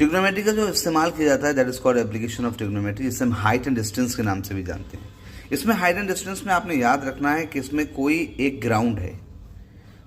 Trigonometry का जो इस्तेमाल किया जाता है that is called application of trigonometry, जिसे हम हाइट एंड डिस्टेंस के नाम से भी जानते हैं। इसमें हाइट एंड डिस्टेंस में आपने याद रखना है कि इसमें कोई एक ग्राउंड है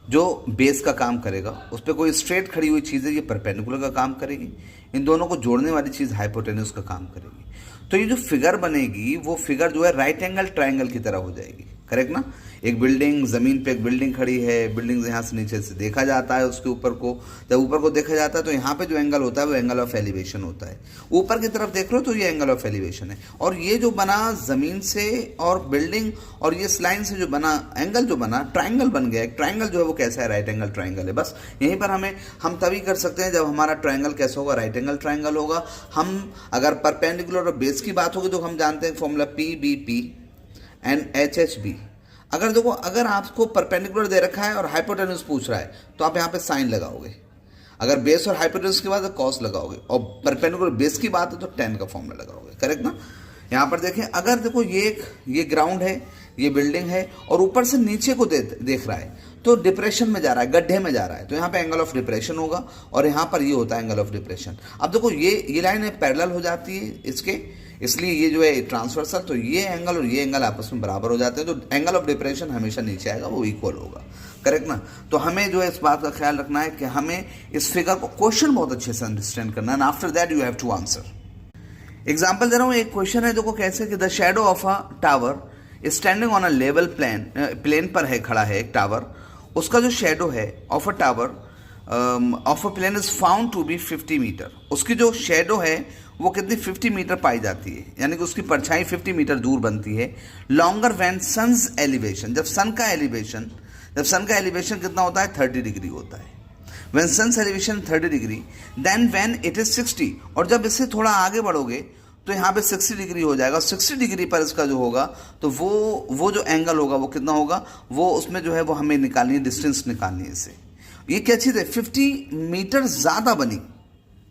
जो बेस का काम करेगा, उस पर कोई स्ट्रेट खड़ी हुई चीज़ है, ये परपेंडिकुलर का काम करेगी, इन दोनों को जोड़ने वाली चीज़ हाइपोटेन्यूज का काम करेगी। तो ये जो फिगर बनेगी वो फिगर जो है राइट एंगल ट्राइंगल की तरह हो जाएगी, करेक्ट ना। एक बिल्डिंग, ज़मीन पे एक बिल्डिंग खड़ी है, बिल्डिंग यहाँ से नीचे से देखा जाता है, उसके ऊपर को जब ऊपर को देखा जाता है तो यहाँ पे जो एंगल होता है वो एंगल ऑफ एलिवेशन होता है। ऊपर की तरफ देख रहे हो तो ये एंगल ऑफ एलिवेशन है। और ये जो बना ज़मीन से और बिल्डिंग और ये लाइन से जो बना एंगल, जो बना ट्राइंगल बन गया। एक ट्राइंगल जो है वो कैसा है, राइट एंगल ट्राइंगल है। बस यहीं पर हम तभी कर सकते हैं जब हमारा ट्राइंगल कैसा होगा, राइट एंगल ट्राइंगल होगा। हम अगर परपेंडिकुलर और बेस की बात होगी तो हम जानते हैं फॉर्मूला PBP एंड HHB। अगर देखो, अगर आपको परपेंडिकुलर दे रखा है और हाइपोटेन्यूज पूछ रहा है तो आप यहाँ पे साइन लगाओगे। अगर बेस और हाइपोटेन्यूज की बात है कॉस लगाओगे, और परपेंडिकुलर बेस की बात है तो tan का फॉर्मूला लगाओगे, करेक्ट ना। यहाँ पर देखें, अगर देखो ये ग्राउंड है, ये बिल्डिंग है और ऊपर से नीचे को देख रहा है तो डिप्रेशन में जा रहा है, गड्ढे में जा रहा है, तो यहाँ पे एंगल ऑफ डिप्रेशन होगा और यहाँ पर ये होता है एंगल ऑफ डिप्रेशन। अब देखो ये लाइन पैरेलल हो जाती है इसके, इसलिए ये जो है ट्रांसवर्सल, तो ये एंगल और ये एंगल आपस में बराबर हो जाते हैं, तो एंगल ऑफ डिप्रेशन हमेशा नीचे आएगा, वो इक्वल होगा, करेक्ट ना। तो हमें जो है इस बात का ख्याल रखना है कि हमें इस फिगर को, क्वेश्चन बहुत अच्छे से अंडरस्टैंड करना है, and after that you have to answer. Example दे रहा हूँ, एक क्वेश्चन है देखो कैसे कि the shadow of a tower standing on a level plane पर है, खड़ा है एक टावर, उसका जो शेडो है of a tower of a plane is found to be 50 metre. उसकी जो शेडो है वो कितनी 50 मीटर पाई जाती है, यानी कि उसकी परछाई 50 मीटर दूर बनती है। लॉन्गर व्हेन सन्स एलिवेशन, जब सन का एलिवेशन कितना होता है, 30 डिग्री होता है। When sun's elevation 30 degree, then when it is 60, और जब इससे थोड़ा आगे बढ़ोगे तो यहाँ पे 60 डिग्री हो जाएगा। 60 डिग्री पर इसका जो होगा तो वो जो एंगल होगा वो कितना होगा, वो उसमें जो है वो हमें निकालनी है, डिस्टेंस निकालनी है इससे। ये क्या चीज़ है, 50 मीटर ज़्यादा बनी,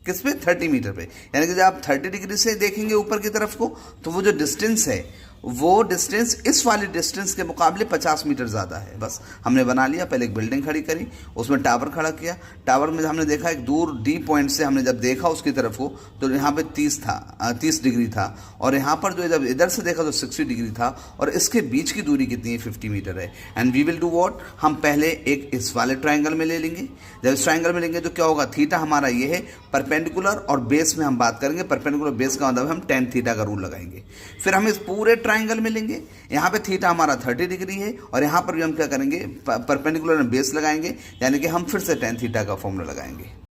किस पे, 30 मीटर पे। यानी कि जब आप 30 डिग्री से देखेंगे ऊपर की तरफ को तो वो जो डिस्टेंस है वो डिस्टेंस इस वाली डिस्टेंस के मुकाबले 50 मीटर ज़्यादा है। बस हमने बना लिया, पहले एक बिल्डिंग खड़ी करी, उसमें टावर खड़ा किया, टावर में हमने देखा एक दूर डी पॉइंट से हमने जब देखा उसकी तरफ को तो यहाँ पे 30 डिग्री था, और यहाँ पर जो जब इधर से देखा तो 60 डिग्री था, और इसके बीच की दूरी कितनी है, 50 मीटर है। And we will do what, हम पहले एक इस वाले ट्राइंगल में ले लेंगे। जब इस ट्राइंगल में लेंगे तो क्या होगा, थीटा हमारा ये है, परपेंडिकुलर और बेस में हम बात करेंगे, परपेंडिकुलर बेस का मतलब हम tan थीटा का रूल लगाएंगे। फिर हम इस पूरे ट्राइंगल में लेंगे, यहाँ पे थीटा हमारा 30 डिग्री है, और यहाँ पर भी हम क्या करेंगे, परपेंडिकुलर बेस लगाएंगे, यानी कि हम फिर से tan थीटा का फॉर्मूला लगाएंगे।